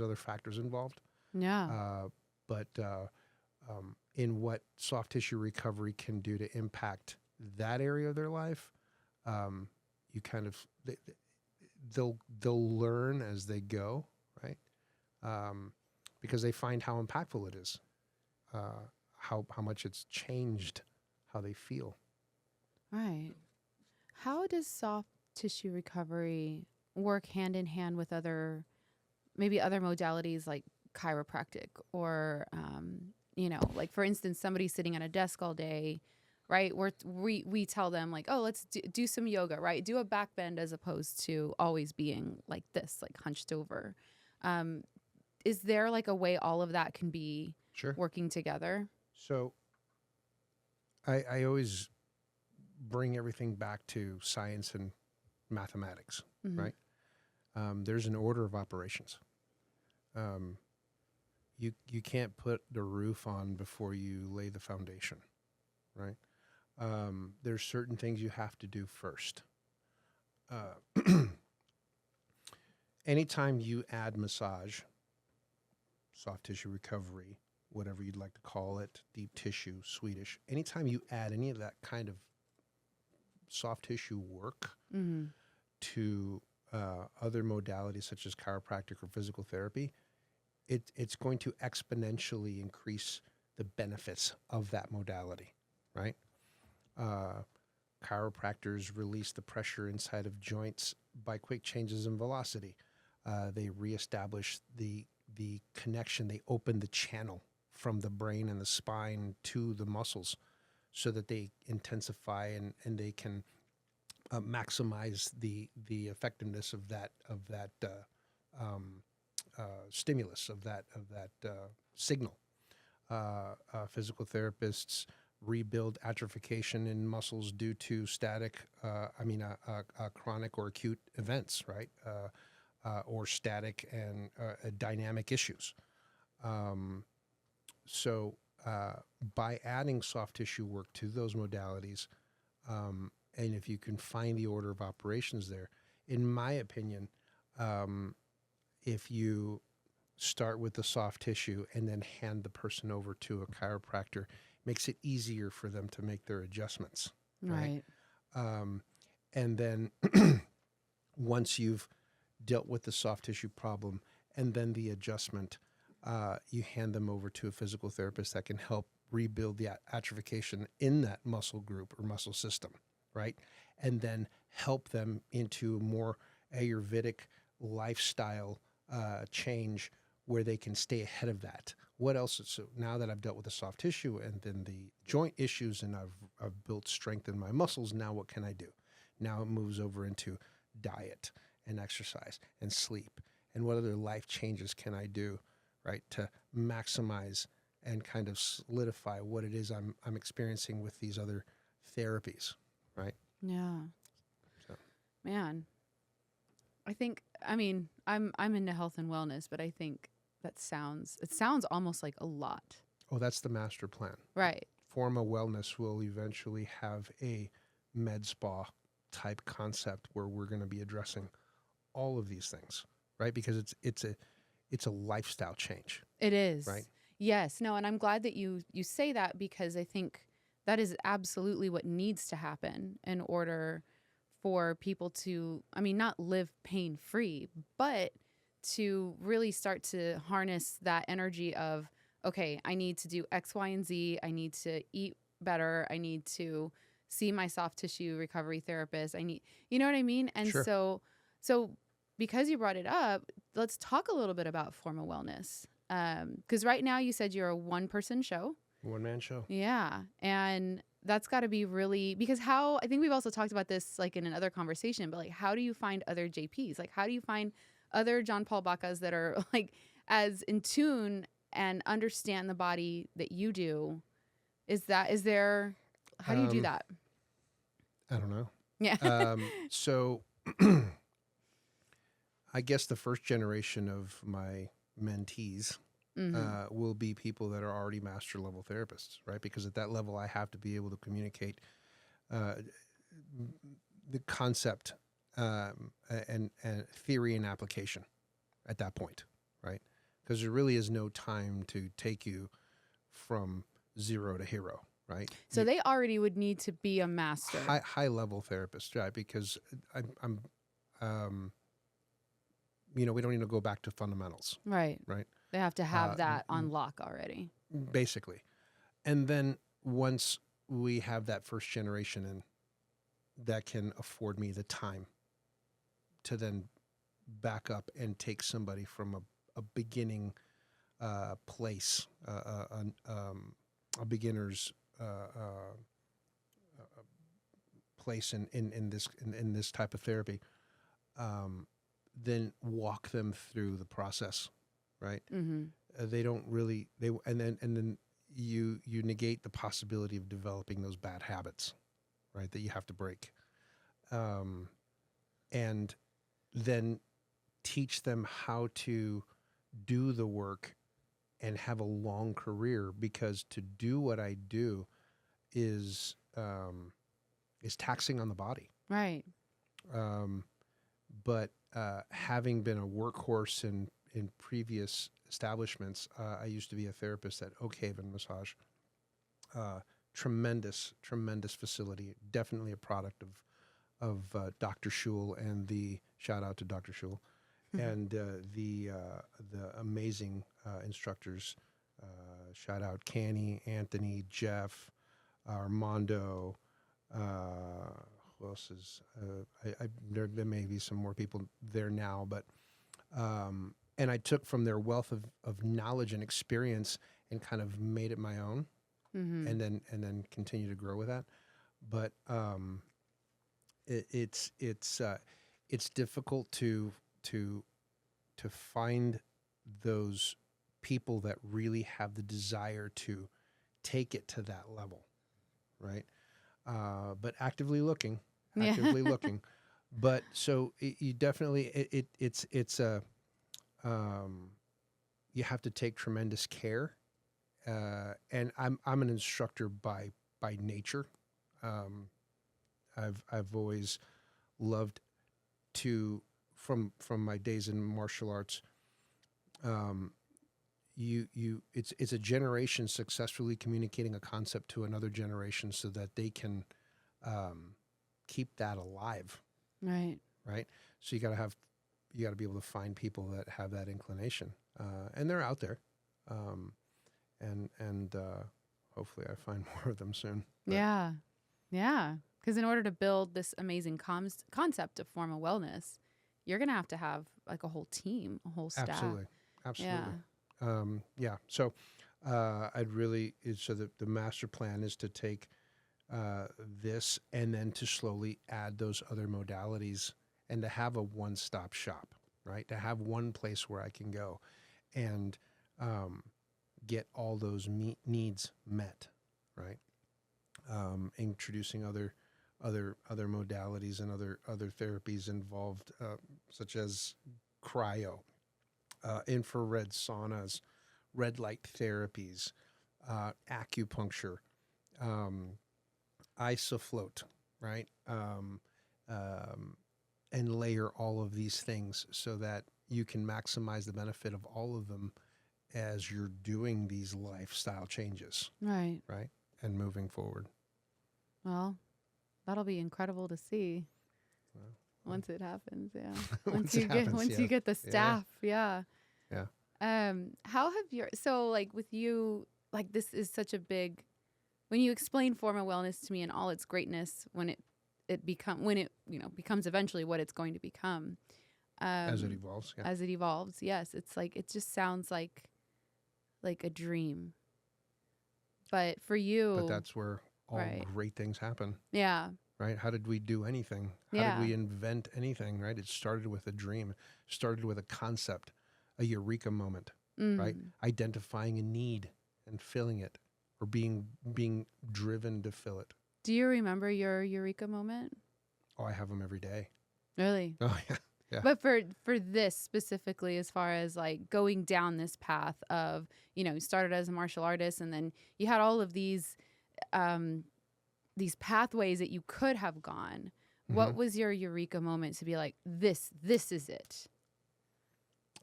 other factors involved. Yeah. But in what soft tissue recovery can do to impact that area of their life, you kind of they'll learn as they go, right? Because they find how impactful it is, how much it's changed how they feel. Right. How does soft tissue recovery work hand in hand with other modalities like chiropractic or, like for instance, somebody sitting at a desk all day, right? We tell them like, oh, let's do some yoga, right? Do a back bend as opposed to always being like this, like hunched over. Is there like a way all of that can be working together? So I always bring everything back to science and mathematics, mm-hmm. right? There's an order of operations. You can't put the roof on before you lay the foundation, right? There's certain things you have to do first. Anytime you add massage, soft tissue recovery, whatever you'd like to call it, deep tissue, Swedish, anytime you add any of that kind of soft tissue work mm-hmm. to other modalities such as chiropractic or physical therapy, it's going to exponentially increase the benefits of that modality, right? Chiropractors release the pressure inside of joints by quick changes in velocity. They reestablish the connection. They open the channel from the brain and the spine to the muscles so that they intensify and they can maximize the effectiveness of that stimulus, of that signal. Physical therapists rebuild atrophication in muscles due to chronic or acute events, right? Or static and dynamic issues. So by adding soft tissue work to those modalities, and if you can find the order of operations there, in my opinion, if you start with the soft tissue and then hand the person over to a chiropractor makes it easier for them to make their adjustments. Right. And then once you've dealt with the soft tissue problem and then the adjustment, you hand them over to a physical therapist that can help rebuild the atrophication in that muscle group or muscle system, right? And then help them into a more Ayurvedic lifestyle change where they can stay ahead of that. What else? So now that I've dealt with the soft tissue and then the joint issues and I've built strength in my muscles, now what can I do? Now it moves over into diet and exercise and sleep. And what other life changes can I do, right, to maximize and kind of solidify what it is I'm experiencing with these other therapies, right? Yeah. So. Man, I'm into health and wellness, but I think it sounds almost like a lot. Oh, that's the master plan. Right. Forma Wellness will eventually have a med spa type concept where we're going to be addressing all of these things, right? Because it's a lifestyle change. It is. Right. Yes. No, and I'm glad that you say that, because I think that is absolutely what needs to happen in order for people to, not live pain-free, but to really start to harness that energy of, okay, I need to do X, Y, and Z. I need to eat better. I need to see my soft tissue recovery therapist. You know what I mean? And Sure. so because you brought it up, let's talk a little bit about Forma Wellness. Because right now you said you're a one-person show. One-man show. Yeah. And that's got to be really, because I think we've also talked about this like in another conversation, but like, how do you find other JPs? Like, how do you find other John Paul Bacas that are like as in tune and understand the body that you do? How do you do that? I don't know. Yeah. So I guess the first generation of my mentees will be people that are already master level therapists, right? Because at that level, I have to be able to communicate the concept and theory and application at that point, right? Because there really is no time to take you from zero to hero, right? So they already would need to be a master. High level therapist, right? Because I'm we don't need to go back to fundamentals, Right. right? They have to have that on lock already. Basically. And then once we have that first generation in, that can afford me the time to then back up and take somebody from a beginning place, a beginner's place in this type of therapy, then walk them through the process, right? Mm-hmm. They don't really and then you negate the possibility of developing those bad habits, right? That you have to break, and then teach them how to do the work and have a long career, because to do what I do is taxing on the body. Right. But having been a workhorse in previous establishments, I used to be a therapist at Oak Haven Massage. Tremendous facility. Definitely a product of Dr. Schul and the shout out to Dr. Schul and the amazing instructors. Shout out Canny, Anthony, Jeff, Armando. Who else is? There may be some more people there now, but and I took from their wealth of knowledge and experience and kind of made it my own, and then continue to grow with that. But it's difficult to find those people that really have the desire to take it to that level, right? But actively looking. But so you definitely it's a you have to take tremendous care, and I'm an instructor by nature. I've always loved to from my days in martial arts. it's a generation successfully communicating a concept to another generation so that they can keep that alive. Right. Right. So you got to be able to find people that have that inclination, and they're out there, and hopefully I find more of them soon. But Yeah. Yeah. Because in order to build this amazing concept of Forma Wellness, you're going to have like a whole team, a whole staff. Absolutely. Yeah. Yeah. So so the master plan is to take this and then to slowly add those other modalities and to have a one-stop shop, right? To have one place where I can go and get all those needs met, right? Introducing other modalities and other therapies involved, such as cryo, infrared saunas, red light therapies, acupuncture, isofloat, right? And layer all of these things so that you can maximize the benefit of all of them as you're doing these lifestyle changes, Right. right? And moving forward. Well, that'll be incredible to see Well, once it happens. Yeah. once it happens, you get the staff. Yeah. Yeah. How have so like with you, like this is such a big, when you explain Forma Wellness to me and all its greatness, when it becomes eventually what it's going to become. As it evolves. Yeah. As it evolves. Yes. It's like, it just sounds like a dream. But for you. But that's where all great things happen. Yeah. Right? How did we do anything? How did we invent anything, right? It started with a dream. It started with a concept, a eureka moment, right? Identifying a need and filling it, or being driven to fill it. Do you remember your eureka moment? Oh, I have them every day. Really? Oh, yeah. Yeah. But for this specifically, as far as like going down this path of, you started as a martial artist and then you had all of these pathways that you could have gone. What was your eureka moment to be like, this is it?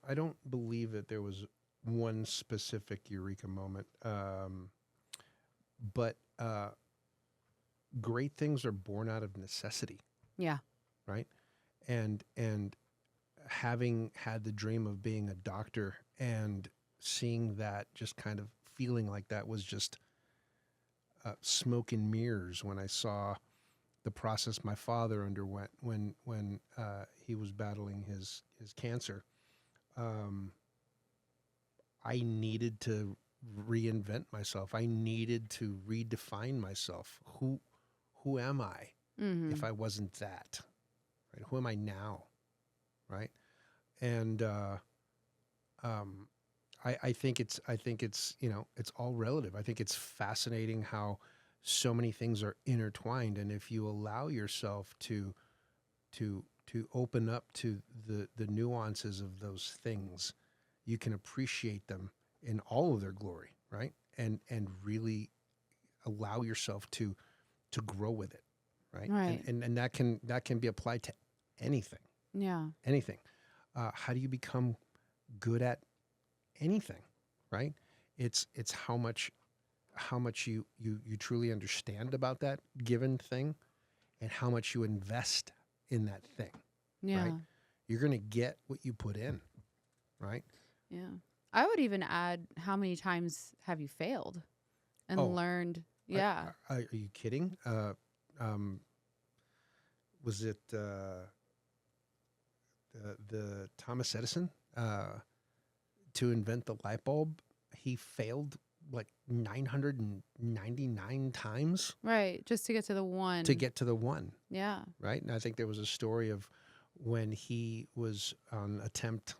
I don't believe that there was one specific eureka moment. But great things are born out of necessity. Yeah. Right? And having had the dream of being a doctor and seeing that, just kind of feeling like that was just smoke and mirrors when I saw the process my father underwent when he was battling his cancer. I needed to reinvent myself. I needed to redefine myself. Who am I if I wasn't that? Right? Who am I now? Right? And I think it's it's all relative. I think it's fascinating how so many things are intertwined, and if you allow yourself to open up to the nuances of those things, you can appreciate them in all of their glory, right? And really allow yourself to grow with it, right? Right. And that can be applied to anything. Yeah. Anything. How do you become good at anything, right? It's how much you truly understand about that given thing, and how much you invest in that thing. Yeah. Right? You're going to get what you put in, right? Yeah. I would even add, how many times have you failed and learned? Yeah. Are you kidding? Was it the Thomas Edison to invent the light bulb? He failed like 999 times. Right. Just to get to the one. Yeah. Right. And I think there was a story of when he was on attempt,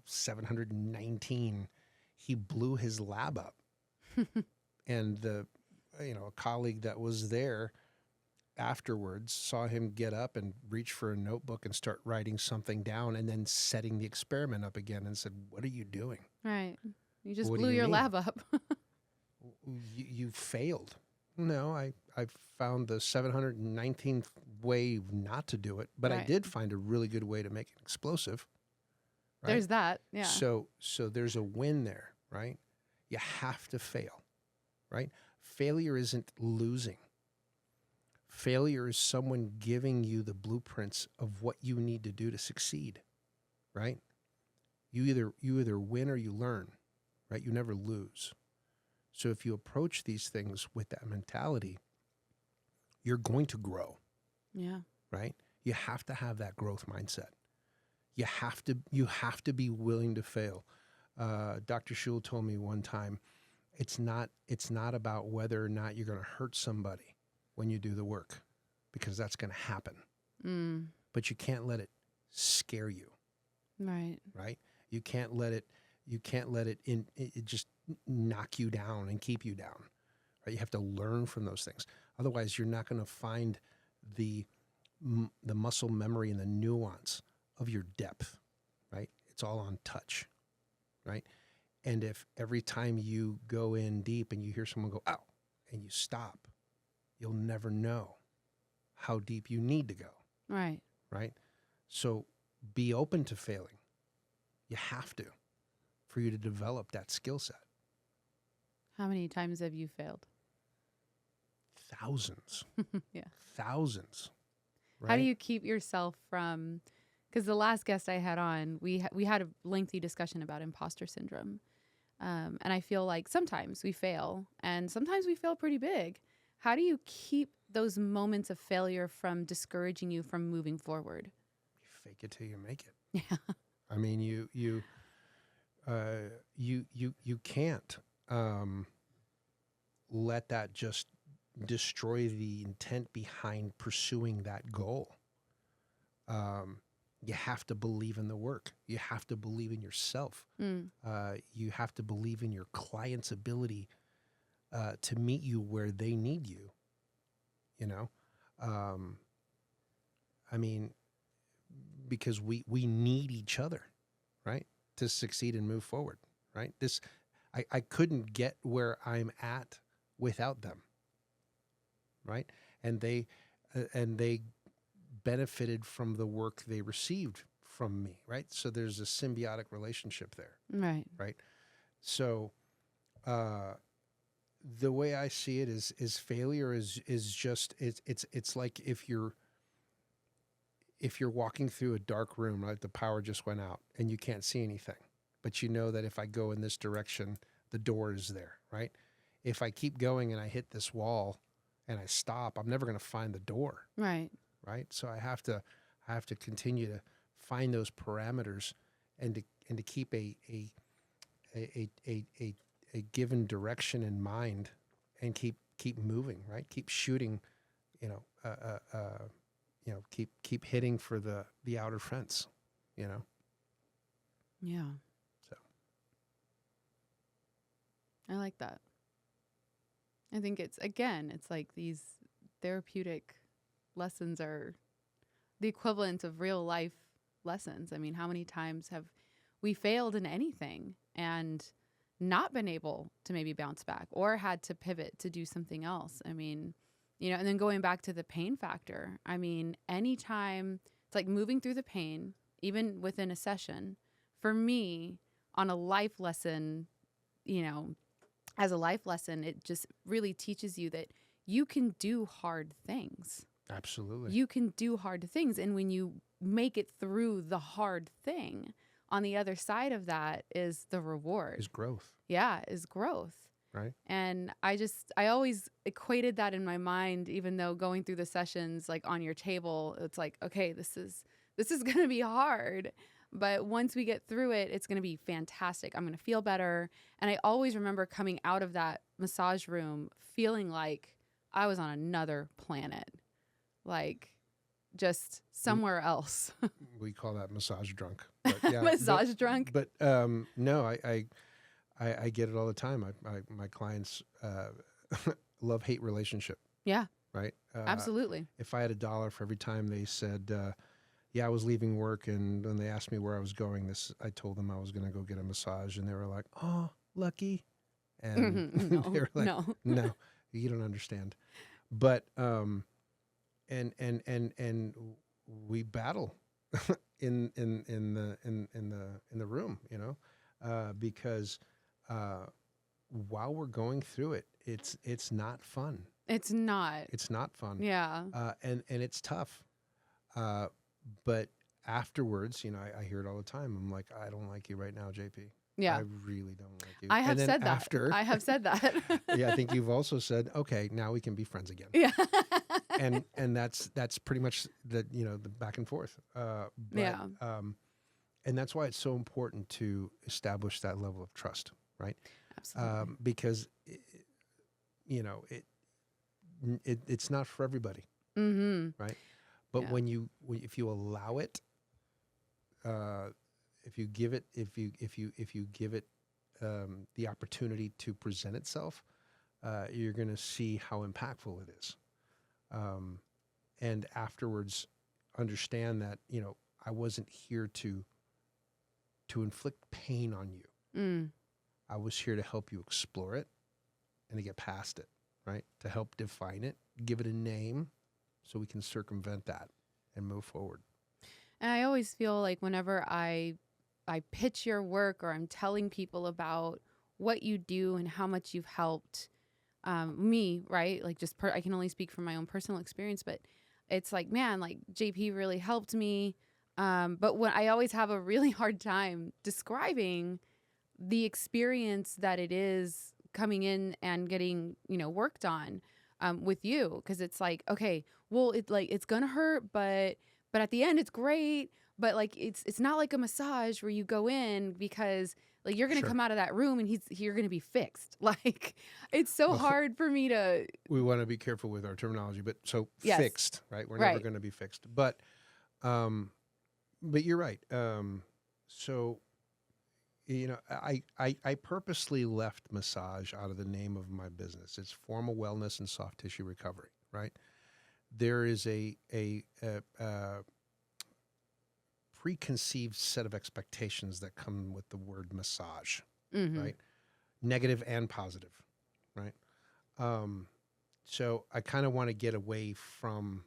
719, he blew his lab up. And a colleague that was there afterwards saw him get up and reach for a notebook and start writing something down, and then setting the experiment up again, and said, "What are you doing? Right. You just What do blew you your mean? lab up." You failed." No, I found the 719th way not to do it, but I Right. did find a really good way to make it explosive. Right? There's that. Yeah. So there's a win there, right? You have to fail, right? Failure isn't losing. Failure is someone giving you the blueprints of what you need to do to succeed, right? You either win or you learn, right? You never lose. So if you approach these things with that mentality, you're going to grow, Yeah. right? You have to have that growth mindset. You have to be willing to fail. Dr. Schul told me one time, it's not about whether or not you're going to hurt somebody when you do the work, because that's going to happen. But you can't let it scare you. Right. Right? You can't let it just knock you down and keep you down. Right? You have to learn from those things. Otherwise, you're not going to find the muscle memory and the nuance of your depth, right? It's all on touch, right? And if every time you go in deep and you hear someone go, ow, and you stop, you'll never know how deep you need to go. Right. Right? So be open to failing. You have to, for you to develop that skill set. How many times have you failed? Thousands. Yeah. Thousands. Right? How do you keep yourself from, because the last guest I had on, we had a lengthy discussion about imposter syndrome. And I feel like sometimes we fail and sometimes we fail pretty big. How do you keep those moments of failure from discouraging you from moving forward? You fake it till you make it. Yeah. I mean, you can't let that just destroy the intent behind pursuing that goal. You have to believe in the work. You have to believe in yourself. You have to believe in your client's ability to meet you where they need you. You know, I mean, because we need each other, right, to succeed and move forward, right? I couldn't get where I'm at without them, right? And they benefited from the work they received from me, right? So there's a symbiotic relationship there, Right. right? So the way I see it is failure is just it's like if you're walking through a dark room, right? The power just went out and you can't see anything, but you know that if I go in this direction, the door is there, right? If I keep going and I hit this wall and I stop, I'm never going to find the door. Right. Right. So I have to continue to find those parameters and to keep a given direction in mind and keep moving, right? Keep shooting, keep hitting for the outer fence, Yeah. So I like that. I think it's like these therapeutic lessons are the equivalent of real life lessons. I mean, how many times have we failed in anything and not been able to maybe bounce back or had to pivot to do something else? I mean, and then going back to the pain factor, I mean, anytime it's like moving through the pain, even within a session, for me, on a life lesson, as a life lesson, it just really teaches you that you can do hard things. absolutely. You can do hard things. And when you make it through the hard thing, on the other side of that is the reward. Is growth. Yeah, is growth. Right. And I always equated that in my mind, even though going through the sessions, like on your table, it's like, okay, this is going to be hard. But once we get through it, it's going to be fantastic. I'm going to feel better. And I always remember coming out of that massage room feeling like I was on another planet, like just somewhere else. We call that massage drunk. But yeah, Massage drunk. But no, I get it all the time. My clients love-hate relationship. Yeah, Right. absolutely. If I had $1 for every time they said, yeah, I was leaving work, and when they asked me where I was going, I told them I was going to go get a massage, and they were like, "Oh, lucky," and they were like, "No, you don't understand." But and we battle in the room, because while we're going through it, it's not fun. It's not. It's not fun. Yeah. And it's tough. But afterwards, I hear it all the time. I'm like, I don't like you right now, JP. Yeah. I really don't like you. I have And then said that. after, I have said that. yeah, I think you've also said, okay, now we can be friends again. Yeah. And that's pretty much the back and forth. Yeah. And that's why it's so important to establish that level of trust, right? Absolutely. Because it's not for everybody, Mm-hmm. right? But Yeah. if you allow it, if you give it the opportunity to present itself, you're going to see how impactful it is. And afterwards, understand that I wasn't here to inflict pain on you. Mm. I was here to help you explore it and to get past it, right? To help define it, give it a name, so we can circumvent that and move forward. And I always feel like whenever I pitch your work or I'm telling people about what you do and how much you've helped me, right? Like I can only speak from my own personal experience, but it's like, man, like JP really helped me. But when I always have a really hard time describing the experience that it is coming in and getting, worked on with you. Cause it's like, okay, well, it's going to hurt, but at the end it's great. But like, it's not like a massage where you go in because like you're going to Sure. come out of that room and you're going to be fixed. Like it's so Well, hard for me to. We want to be careful with our terminology, but Yes. fixed, right? We're Right. never going to be fixed. But you're right. So, I purposely left massage out of the name of my business. It's Forma Wellness and Soft Tissue Recovery, right? There is a preconceived set of expectations that come with the word massage, Mhm. right? Negative and positive, right? So I kind of want to get away from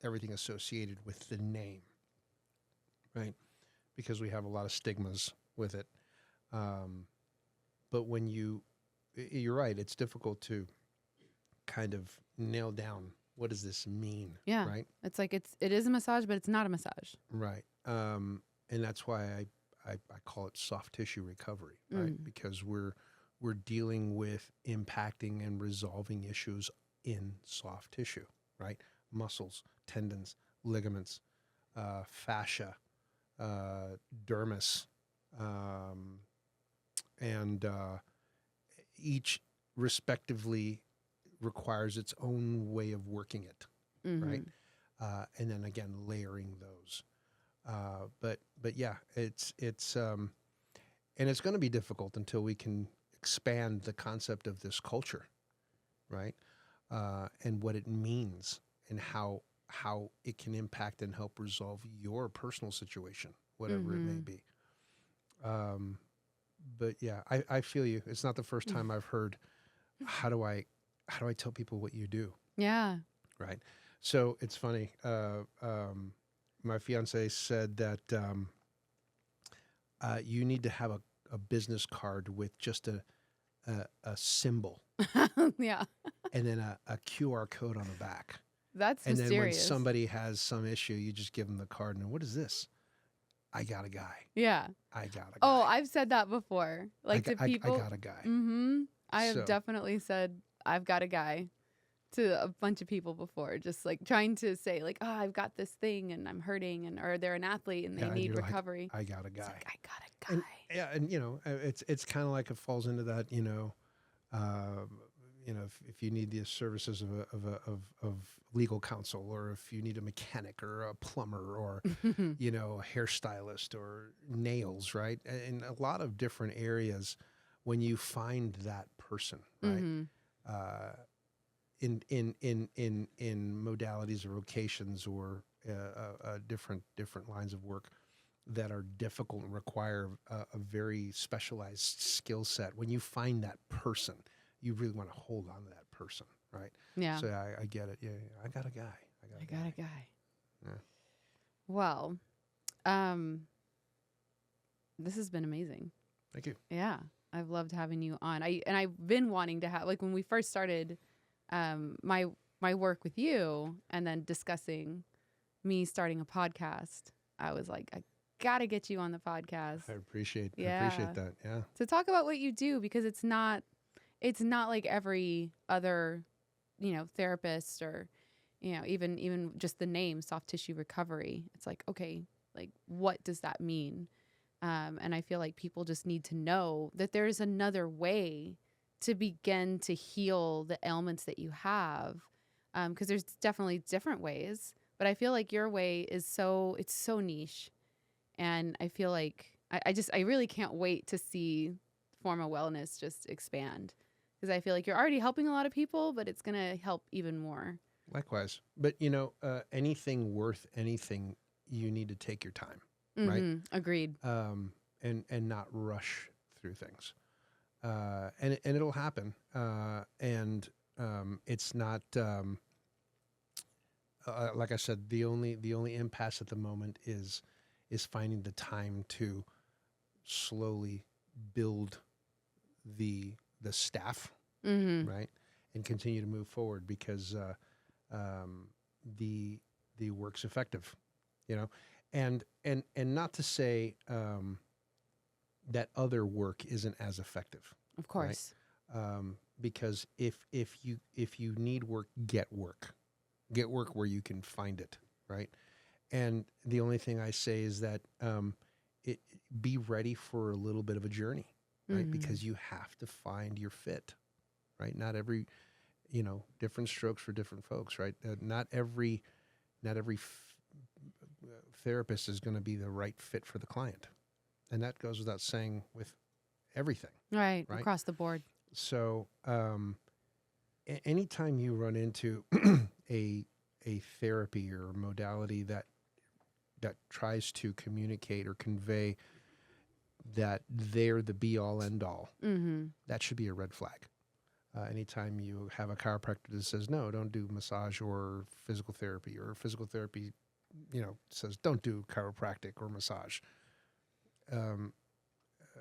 everything associated with the name, right? Because we have a lot of stigmas with it. But when you're right, it's difficult to kind of nail down what does this mean, Yeah. right? It's like it is a massage, but it's not a massage. Right. And that's why I call it soft tissue recovery, right? Mm. Because we're dealing with impacting and resolving issues in soft tissue, right? Muscles, tendons, ligaments, fascia, dermis, and each respectively requires its own way of working it, Mhm. right? And then again, layering those. But yeah, it's and it's going to be difficult until we can expand the concept of this culture, right? And what it means and how it can impact and help resolve your personal situation, whatever it may Mhm. be. But yeah, I feel you. It's not the first time I've heard, how do I tell people what you do? Yeah. Right. So it's funny. My fiance said that you need to have a business card with just a symbol Yeah. and then a QR code on the back. That's And then when mysterious. somebody has some issue, you just give them the card. And what is this? I got a guy. Yeah. I got a guy. Oh, I've said that before. Like to people. I got a guy. Mm-hmm. I have So- definitely said I've got a guy to a bunch of people before, just like trying to say like, oh, I've got this thing and I'm hurting, and or they're an athlete and they Yeah, and need you're like, recovery. I got a It's guy. like, I got a guy. Yeah, and it's kind of like it falls into that, if you need the services of legal counsel, or if you need a mechanic or a plumber or a hairstylist or nails, right? In a lot of different areas, when you find that person, right? Mhm. In modalities or vocations or different lines of work that are difficult and require a very specialized skill set. When you find that person, you really want to hold on to that person, right? Yeah. So I get it. Yeah, I got a guy. I got a guy. Yeah. Well, this has been amazing. Thank you. Yeah. I've loved having you on. I've been wanting to have, like, when we first started my work with you and then discussing me starting a podcast, I was like, I gotta get you on the podcast. I appreciate Yeah. that. Yeah. To talk about what you do, because it's not like every other, therapist or, even just the name soft tissue recovery. It's like, okay, like, what does that mean? And I feel like people just need to know that there's another way to begin to heal the ailments that you have. Because there's definitely different ways, but I feel like your way is it's so niche. And I feel like I really can't wait to see Forma Wellness just expand, because I feel like you're already helping a lot of people, but it's going to help even more. Likewise. But, anything worth anything, you need to take your time, right? Agreed. And not rush through things. And it'll happen. It's not, like I said, the only impasse at the moment is finding the time to slowly build the staff, right, and continue to move forward, because the work's effective, and not to say that other work isn't as effective, Of course. right? Because if you need work, get work where you can find it, right? And the only thing I say is that be ready for a little bit of a journey, right? Because you have to find your fit, right? Not every, different strokes for different folks, right? Not every therapist is going to be the right fit for the client. And that goes without saying with everything. Right. Across the board. So anytime you run into a therapy or modality that tries to communicate or convey that they're the be-all, end-all, that should be a red flag. Anytime you have a chiropractor that says, no, don't do massage or physical therapy, or physical therapy, says, don't do chiropractic or massage. A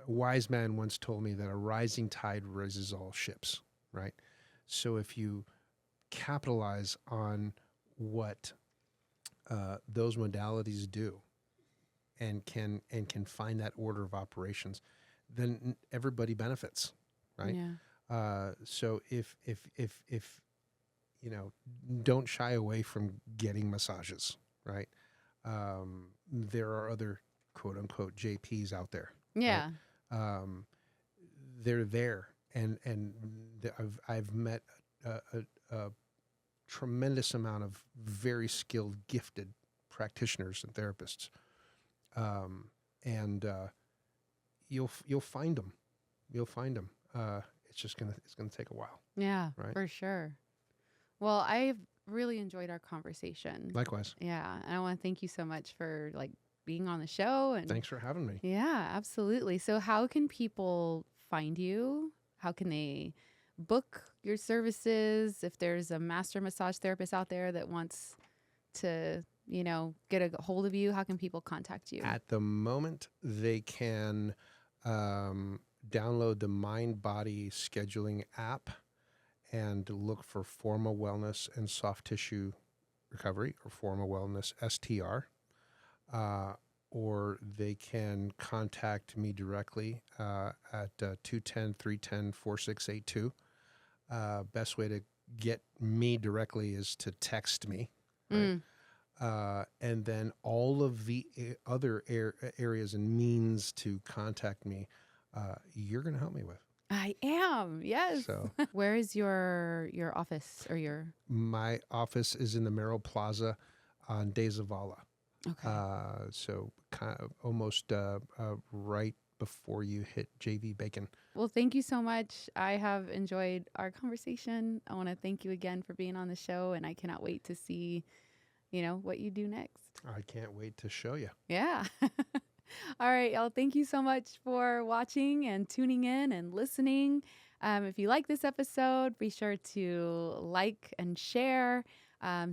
wise man once told me that a rising tide raises all ships, right? So if you capitalize on what those modalities do and can find that order of operations, then everybody benefits, right? Yeah. So if don't shy away from getting massages, right? There are other quote unquote JPs out there. Yeah. Right? They're there, and I've met a tremendous amount of very skilled, gifted practitioners and therapists, and you'll find them. You'll find them. It's gonna take a while. Yeah, right? For sure. Well, I've really enjoyed our conversation. Likewise. Yeah, and I want to thank you so much for being on the show. And thanks for having me. Yeah, absolutely. So how can people find you? How can they book your services? If there's a master massage therapist out there that wants to, get a hold of you, how can people contact you? At the moment, they can download the Mind Body Scheduling app and look for Forma Wellness and Soft Tissue Recovery, or Forma Wellness STR. Or they can contact me directly at 210-310-4682. Best way to get me directly is to text me. Right? And then all of the other areas and means to contact me, you're going to help me with. I am, yes. So, where is your office or your? My office is in the Merrill Plaza on De Zavala. Okay. So kind of almost right before you hit JV Bacon. Well, thank you so much. I have enjoyed our conversation. I want to thank you again for being on the show, and I cannot wait to see, what you do next. I can't wait to show you. Yeah. All right, y'all. Thank you so much for watching and tuning in and listening. If you like this episode, be sure to like and share.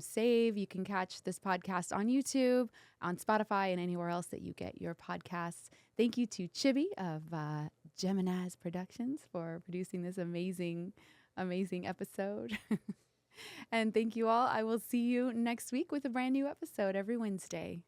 Save. You can catch this podcast on YouTube, on Spotify, and anywhere else that you get your podcasts. Thank you to Chibi of Gemini's Productions for producing this amazing episode. And thank you all. I will see you next week with a brand new episode every Wednesday.